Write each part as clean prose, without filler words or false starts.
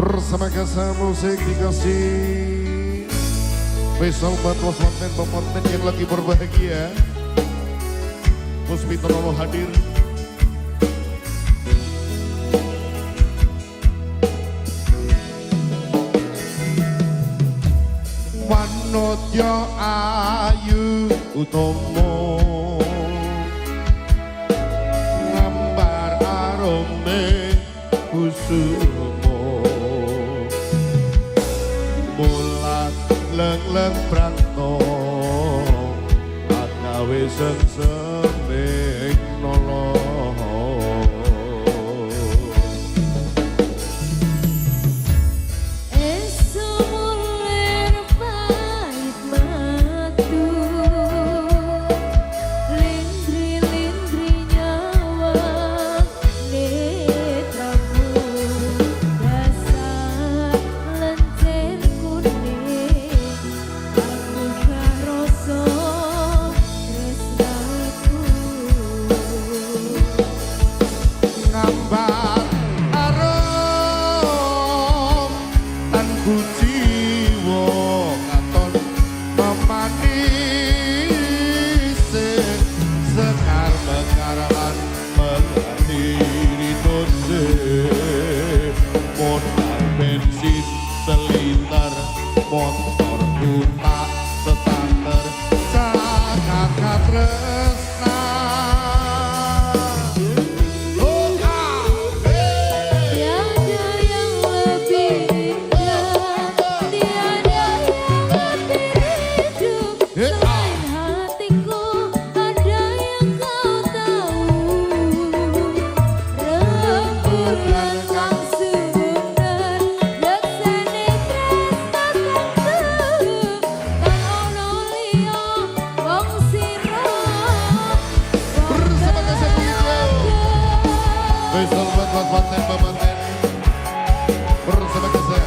Bersama Kasa Musik dikasih spesial buat konten yang lagi berbahagia. Musbito Nolo hadir. Manotyo ayu utomo ngambar arome kusumo mulat leng-leng pranto agawe seming nolo selintar motor tak setanter Jakarta tresna tiada yang lebih indah, tiada yang lebih hidup selain hatiku, ada yang kau tahu rembulan kang sebenar yaksane tresna kang ono liya wong sira bersama Kasa spesial buat konten bersama Kasa.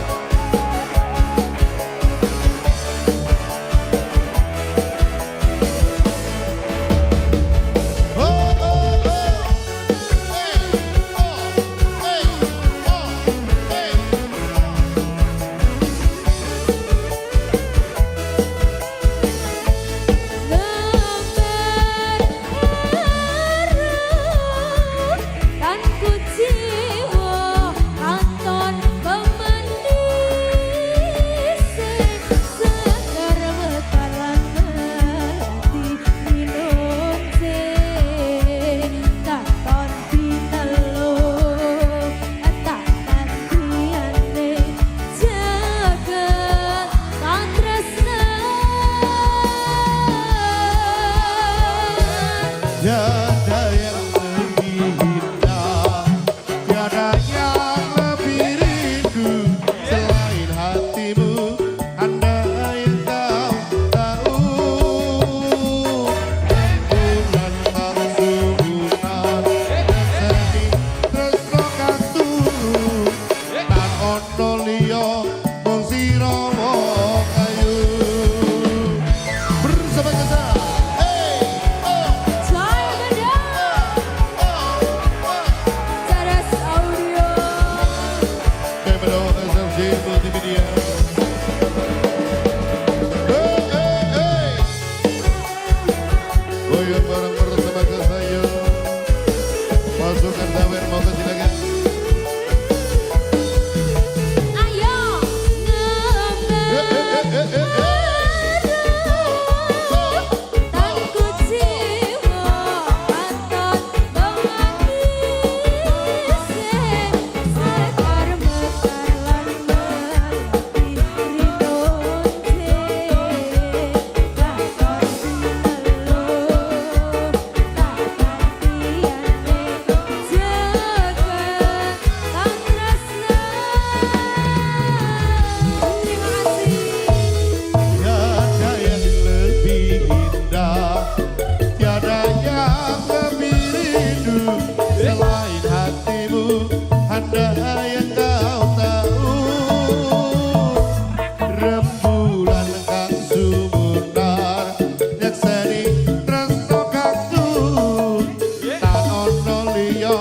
Tiada yang lebih indah, tiada yang lebih rindu selain hatimu, andai kau tahu rembulan kang subunan sedih tresno kang turu tan ono liya mung sira wong ayu bersama Kasa. Multimedia. Goyang bareng bersama Kasa yuk. Masukkan sawer motor silakan. Ayo tanku jiwa aton bangise sekar mekar lan melati rinonce lakon sinelo tak gantiane jagat kang tresna. Terima kasih. Tiada yang lebih indah, tiada yang lebih rindu selain hatimu, andai yang kau tahu rembulan kang sumunar yaksani tresno kang turu tan ono liya